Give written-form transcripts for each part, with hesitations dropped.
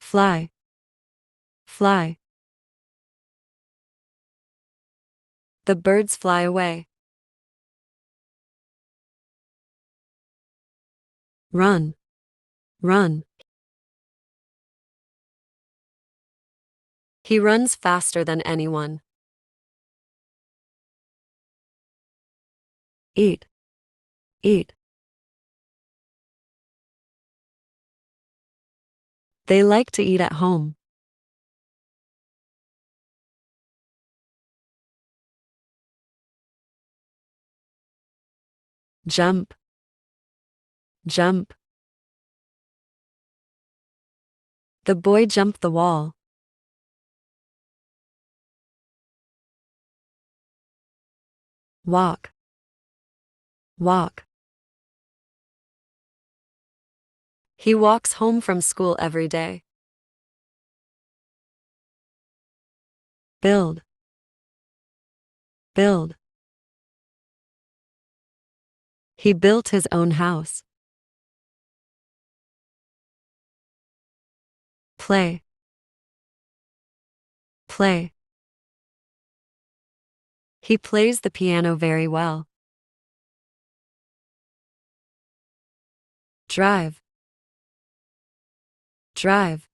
fly, fly. The birds fly away. Run, run. He runs faster than anyone. Eat, eat. They like to eat at home. Jump, jump. The boy jumped the wall. Walk, walk. He walks home from school every day. Build, build. He built his own house. Play, play. He plays the piano very well. Drive, drive.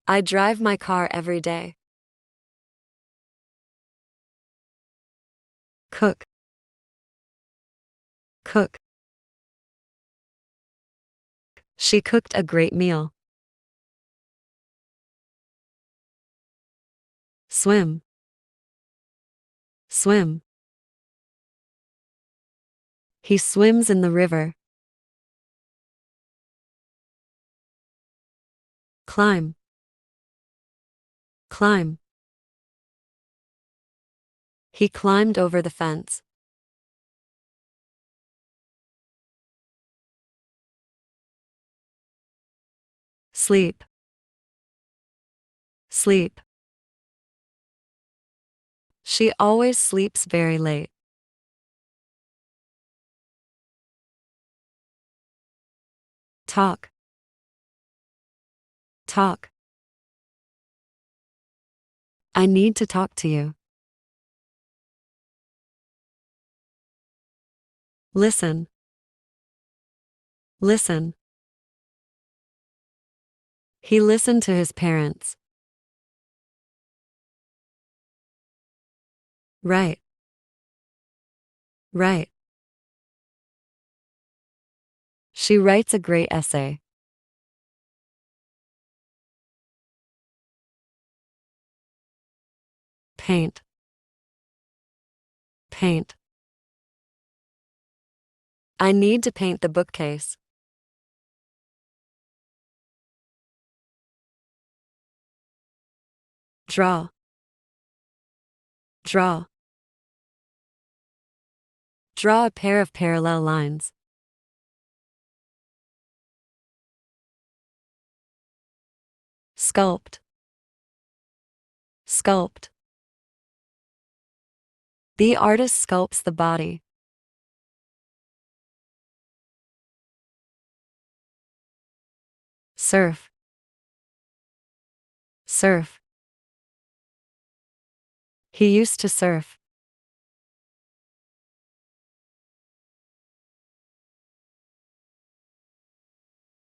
I drive my car every day. Cook, cook. She cooked a great meal. Swim, swim. He swims in the river. Climb, climb. He climbed over the fence. Sleep, sleep. She always sleeps very late. Talk, talk. I need to talk to you. Listen, listen. He listened to his parents. Right, right. She writes a great essay. Paint, paint. I need to paint the bookcase. Draw, draw. Draw a pair of parallel lines. Sculpt, sculpt. The artist sculpts the body. Surf, surf. He used to surf.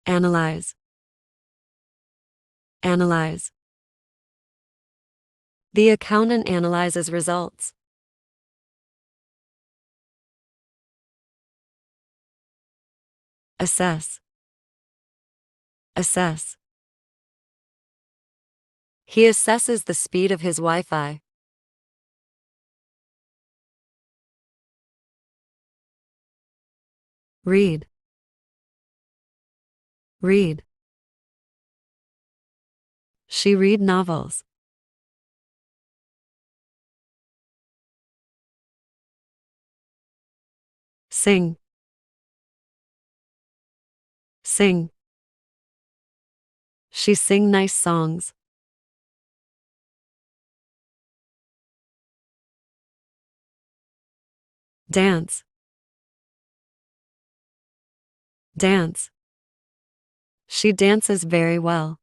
Analyze, analyze. The accountant analyzes results. Assess, assess. He assesses the speed of his Wi-Fi. Read, read. She read novels. Sing, sing. She sing nice songs. Dance, dance. She dances very well.